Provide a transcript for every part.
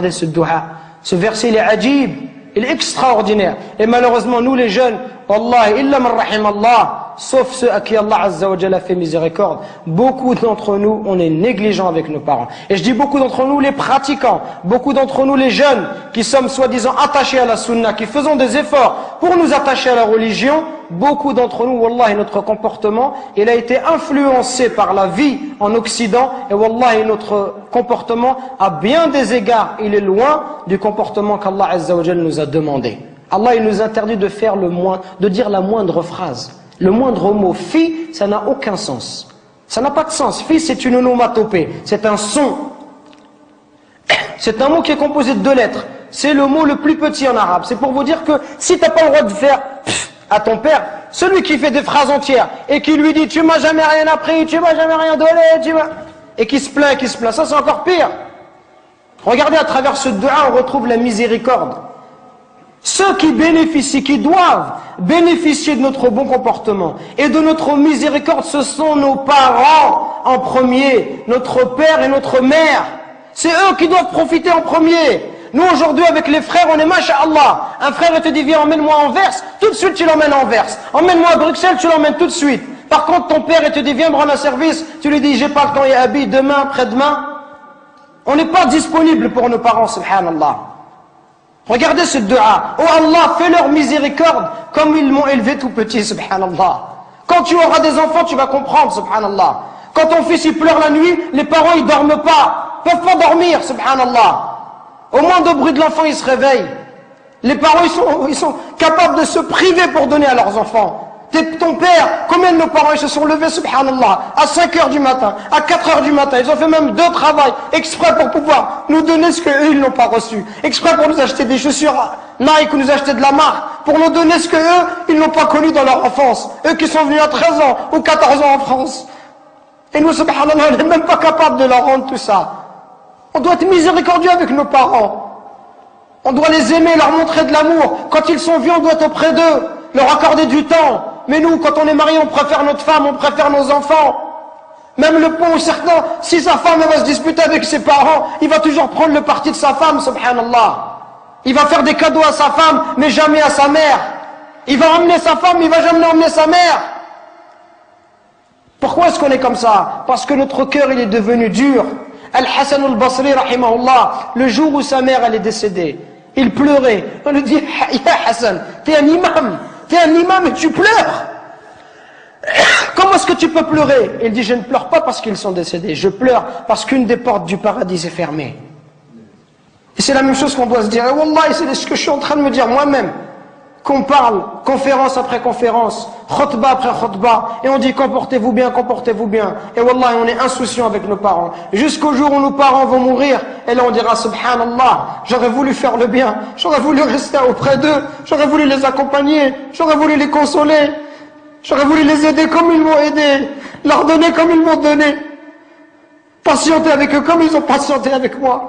Regardez ce dua. Ce verset, il est ajib, il est extraordinaire. Et malheureusement, nous les jeunes, Wallah, illa man rahim Allah, sauf ceux à qui Allah Azza wa Jalla fait miséricorde, beaucoup d'entre nous, on est négligents avec nos parents. Et je dis beaucoup d'entre nous, les pratiquants, beaucoup d'entre nous, les jeunes, qui sommes soi-disant attachés à la sunna, qui faisons des efforts pour nous attacher à la religion, beaucoup d'entre nous, Wallah, notre comportement, il a été influencé par la vie en Occident, et Wallah, notre comportement, à bien des égards, il est loin du comportement qu'Allah Azza wa Jalla nous a demandé. Allah, il nous interdit de faire de dire la moindre phrase. Le moindre mot. Fi, ça n'a aucun sens. Ça n'a pas de sens. Fi, c'est une onomatopée. C'est un son. C'est un mot qui est composé de 2 lettres. C'est le mot le plus petit en arabe. C'est pour vous dire que si tu n'as pas le droit de faire à ton père, celui qui fait des phrases entières et qui lui dit tu m'as jamais rien appris, tu m'as jamais rien donné, et qui se plaint, ça c'est encore pire. Regardez à travers ce dua, on retrouve la miséricorde. Ceux qui bénéficient, qui doivent bénéficier de notre bon comportement et de notre miséricorde, ce sont nos parents en premier, notre père et notre mère. C'est eux qui doivent profiter en premier. Nous aujourd'hui avec les frères, on est masha'Allah. Un frère te dit viens emmène-moi à Anvers, tout de suite tu l'emmènes à Anvers. Emmène-moi à Bruxelles, tu l'emmènes tout de suite. Par contre ton père te dit viens me rendre un service, tu lui dis j'ai pas le temps, il habille demain, après-demain. On n'est pas disponible pour nos parents, subhanallah. Regardez ce dua. Oh Allah, fais leur miséricorde comme ils m'ont élevé tout petit, subhanallah. Quand tu auras des enfants, tu vas comprendre, subhanallah. Quand ton fils il pleure la nuit, les parents ils dorment pas, peuvent pas dormir, subhanallah. Au moindre bruit de l'enfant, ils se réveillent. Les parents ils sont capables de se priver pour donner à leurs enfants. Ton père, combien de nos parents ils se sont levés, subhanallah, à 5 heures du matin, à 4 heures du matin, ils ont fait même 2 travails, exprès pour pouvoir nous donner ce qu'eux ils n'ont pas reçu, exprès pour nous acheter des chaussures Nike ou nous acheter de la marque, pour nous donner ce qu'eux ils n'ont pas connu dans leur enfance, eux qui sont venus à 13 ans ou 14 ans en France. Et nous, subhanallah, on n'est même pas capable de leur rendre tout ça. On doit être miséricordieux avec nos parents. On doit les aimer, leur montrer de l'amour. Quand ils sont vieux, on doit être auprès d'eux, leur accorder du temps. Mais nous, quand on est marié, on préfère notre femme, on préfère nos enfants. Même le point où certains, si sa femme va se disputer avec ses parents, il va toujours prendre le parti de sa femme, subhanallah. Il va faire des cadeaux à sa femme, mais jamais à sa mère. Il va emmener sa femme, mais il va jamais emmener sa mère. Pourquoi est-ce qu'on est comme ça? Parce que notre cœur, il est devenu dur. Al-Hassan al-Basri, rahimahullah, le jour où sa mère, elle est décédée, il pleurait. On lui dit, ya Hassan, t'es un imam. T'es un imam et tu pleures. Comment est-ce que tu peux pleurer? Il dit, je ne pleure pas parce qu'ils sont décédés. Je pleure parce qu'une des portes du paradis est fermée. Et c'est la même chose qu'on doit se dire. Et Wallah, c'est ce que je suis en train de me dire moi-même. Qu'on parle, conférence après conférence, khutbah après khutbah, et on dit comportez-vous bien, comportez-vous bien. Et Wallah, on est insouciant avec nos parents. Jusqu'au jour où nos parents vont mourir, et là on dira subhanallah, j'aurais voulu faire le bien, j'aurais voulu rester auprès d'eux, j'aurais voulu les accompagner, j'aurais voulu les consoler, j'aurais voulu les aider comme ils m'ont aidé, leur donner comme ils m'ont donné, patienter avec eux comme ils ont patienté avec moi.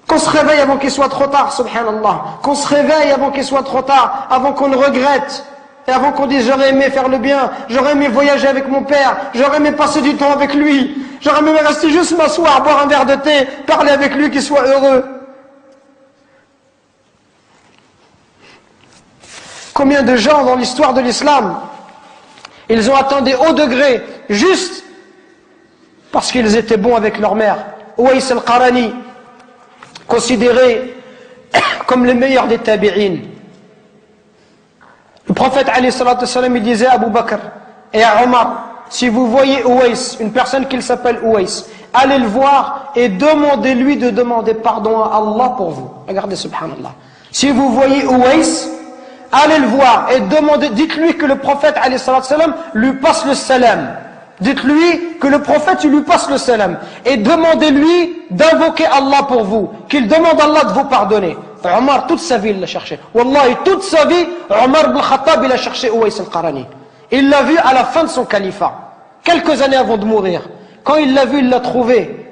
Qu'on se réveille avant qu'il soit trop tard, subhanallah. Qu'on se réveille avant qu'il soit trop tard, avant qu'on ne regrette. Et avant qu'on dise j'aurais aimé faire le bien, j'aurais aimé voyager avec mon père, j'aurais aimé passer du temps avec lui, j'aurais aimé rester juste m'asseoir, boire un verre de thé, parler avec lui, qu'il soit heureux. Combien de gens dans l'histoire de l'islam, ils ont atteint des hauts degrés, juste parce qu'ils étaient bons avec leur mère. Uwais al-Qarani, considéré comme le meilleur des tabi'in. Le prophète alayhi salatu wassalam, il disait à Abu Bakr et à Omar, si vous voyez Uwais, une personne qui s'appelle Uwais, allez le voir et demandez-lui de demander pardon à Allah pour vous. Regardez, subhanallah. Si vous voyez Uwais, allez le voir et demandez, dites-lui que le prophète alayhi salatu wassalam lui passe le salam. Dites-lui que le prophète il lui passe le salam et demandez-lui d'invoquer Allah pour vous, qu'il demande à Allah de vous pardonner. Omar toute sa vie il l'a cherché. Wallahi toute sa vie Omar ibn Khattab il a cherché Uwais al-Qarani. Il l'a vu à la fin de son califat, quelques années avant de mourir. Quand il l'a vu, il l'a trouvé.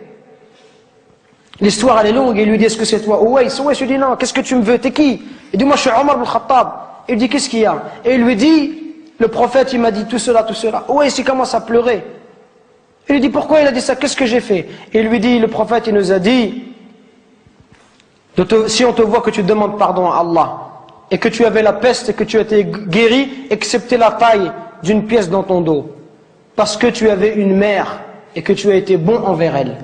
L'histoire elle est longue, il lui dit est-ce que c'est toi Uwais? Uwais lui dit non, qu'est-ce que tu me veux, t'es qui? Il dit moi je suis Omar ibn Khattab. Il dit qu'est-ce qu'il y a? Et il lui dit le prophète il m'a dit tout cela, tout cela. Uwais il commence à pleurer. Il lui dit pourquoi il a dit ça, qu'est-ce que j'ai fait? Et il lui dit le prophète il nous a dit Si on te voit que tu demandes pardon à Allah, et que tu avais la peste et que tu as été guéri, excepté la taille d'une pièce dans ton dos, parce que tu avais une mère et que tu as été bon envers elle.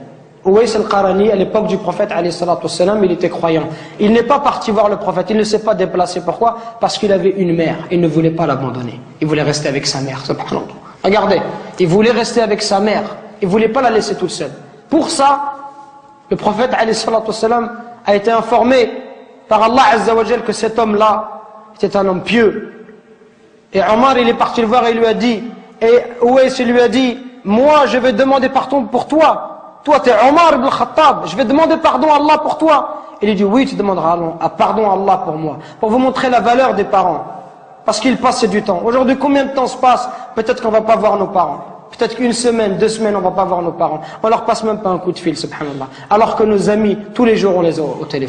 Uwais al-Qarani, à l'époque du prophète, il était croyant. Il n'est pas parti voir le prophète, il ne s'est pas déplacé. Pourquoi? Parce qu'il avait une mère, il ne voulait pas l'abandonner. Il voulait rester avec sa mère, subhanallah. Regardez, il voulait rester avec sa mère, il ne voulait pas la laisser toute seule. Pour ça, le prophète, a été informé par Allah Azza wa Jal que cet homme-là était un homme pieux. Et Omar, il est parti le voir et il lui a dit, et Uwais lui a dit, moi je vais demander pardon pour toi. Toi tu es Omar ibn Khattab, je vais demander pardon à Allah pour toi. Il lui dit, oui tu demanderas pardon à Allah pour moi. Pour vous montrer la valeur des parents. Parce qu'il passe du temps. Aujourd'hui combien de temps se passe? Peut-être qu'on ne va pas voir nos parents. Peut-être qu'une semaine, 2 semaines, on ne va pas voir nos parents. On leur passe même pas un coup de fil, subhanallah. Alors que nos amis, tous les jours on les a au téléphone.